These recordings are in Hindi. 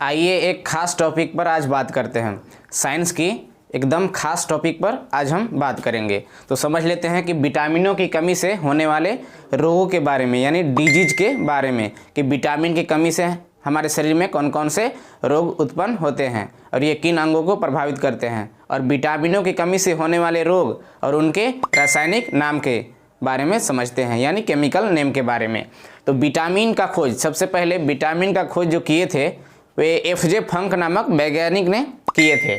आइए एक खास टॉपिक पर आज बात करते हैं। साइंस की एकदम खास टॉपिक पर आज हम बात करेंगे। तो समझ लेते हैं कि विटामिनों की कमी से होने वाले रोगों के बारे में, यानी डिजीज के बारे में, कि विटामिन की कमी से हमारे शरीर में कौन कौन से रोग उत्पन्न होते हैं और ये किन अंगों को प्रभावित करते हैं, और विटामिनों की कमी से होने वाले रोग और उनके रासायनिक नाम के बारे में समझते हैं, यानी केमिकल नेम के बारे में। तो विटामिन का खोज, सबसे पहले विटामिन का खोज जो किए थे वे एफ.जे. फंक नामक वैज्ञानिक ने किए थे।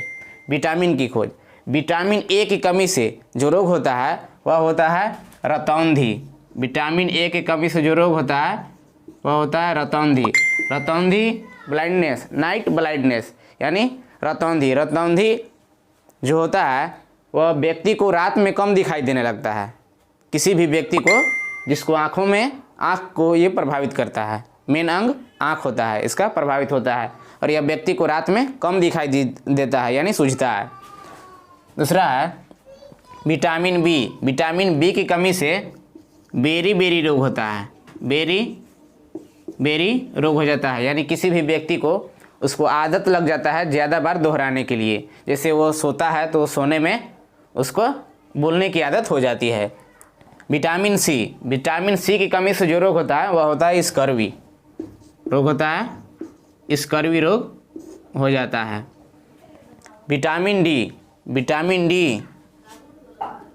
विटामिन की खोज, विटामिन ए की कमी से जो रोग होता है वह होता है रतौंधी। विटामिन ए की कमी से जो रोग होता है वह होता है रतौंधी। रतौंधी ब्लाइंडनेस, नाइट ब्लाइंडनेस, यानी रतौंधी। रतौंधी जो होता है वह व्यक्ति को रात में कम दिखाई देने लगता है। किसी भी व्यक्ति को जिसको आँखों में, आँख को ये प्रभावित करता है, मेन अंग आँख होता है, इसका प्रभावित होता है, और यह व्यक्ति को रात में कम दिखाई देता है, यानी सूझता है। दूसरा है विटामिन बी। विटामिन बी की कमी से बेरी रोग होता है। बेरी रोग हो जाता है, यानी किसी भी व्यक्ति को उसको आदत लग जाता है ज़्यादा बार दोहराने के लिए। जैसे वो सोता है तो सोने में उसको बोलने की आदत हो जाती है। Vitamin C. विटामिन सी की कमी से जो रोग होता है वह होता है स्कर्वी रोग होता है, स्कर्वी रोग हो जाता है। Vitamin D. विटामिन डी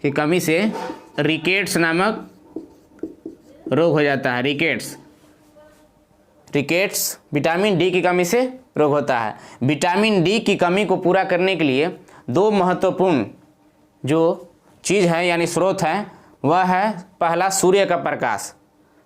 की कमी से रिकेट्स नामक रोग हो जाता है। रिकेट्स विटामिन डी की कमी से रोग होता है। विटामिन डी की कमी को पूरा करने के लिए दो महत्वपूर्ण जो चीज़ है, यानी स्रोत है, वह है पहला सूर्य का प्रकाश।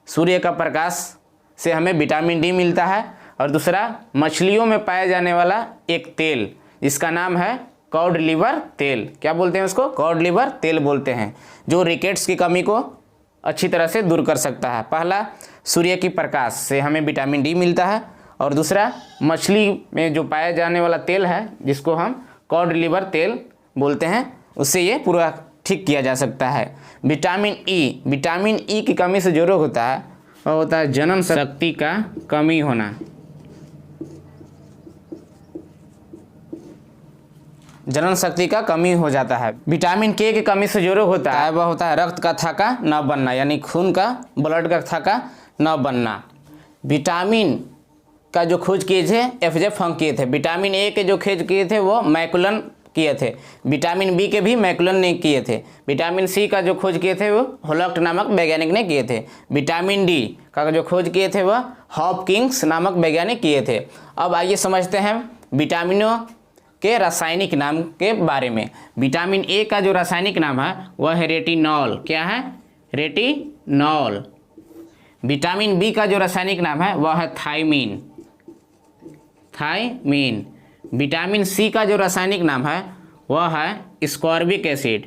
सूर्य का प्रकाश से हमें विटामिन डी मिलता है, और दूसरा मछलियों में पाया जाने वाला एक तेल जिसका नाम है कॉड लिवर तेल। क्या बोलते हैं उसको? कॉड लिवर तेल बोलते हैं, जो रिकेट्स की कमी को अच्छी तरह से दूर कर सकता है। पहला सूर्य की प्रकाश से हमें विटामिन डी मिलता है, और दूसरा मछली में जो पाया जाने वाला तेल है जिसको हम कॉड लिवर तेल बोलते हैं, उससे ये पूरा ठीक किया जा सकता है। Vitamin E. विटामिन ई की कमी से जो रोग होता है वह होता है जनन शक्ति का कमी होना। जनन शक्ति का कमी हो जाता है। विटामिन के की कमी से जो रोग होता है वह होता है रक्त का थक्का न बनना, यानी खून का, ब्लड का थक्का न बनना। विटामिन का जो खोज किए थे एफ.जे. फंक किए थे। विटामिन ए के जो खोज किए थे वो मैकुलन किए थे। विटामिन बी के भी मैकुलन ने किए थे। विटामिन सी का जो खोज किए थे वो होलॉक्ट नामक वैज्ञानिक ने किए थे। विटामिन डी का जो खोज किए थे वह हॉपकिंस नामक वैज्ञानिक किए थे। अब आइए समझते हैं विटामिनों के रासायनिक नाम के बारे में। विटामिन ए का जो रासायनिक नाम है वह है रेटिनॉल। क्या है? रेटिनॉल। विटामिन बी का जो रासायनिक नाम है वह है थायमीन। विटामिन सी का जो रासायनिक नाम है वह है स्कॉर्बिक एसिड।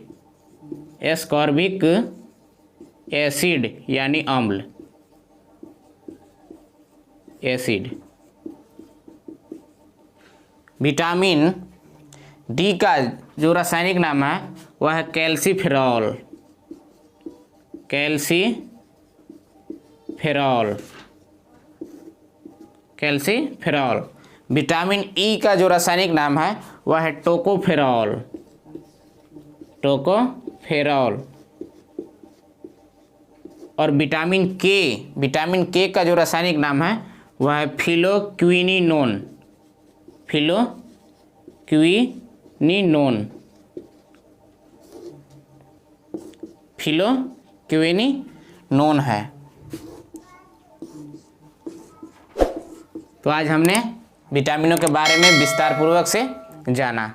एस्कॉर्बिक एसिड यानी अम्ल, एसिड। विटामिन डी का जो रासायनिक नाम है वह है कैल्सीफेरॉल। कैल्सीफेरॉल। विटामिन ई का जो रासायनिक नाम है वह है टोकोफेरॉल। और विटामिन के का जो रासायनिक नाम है वह है फिलोक्विनिनोन। फिलोक्विनिनोन है। तो आज हमने विटामिनों के बारे में विस्तार पूर्वक से जाना।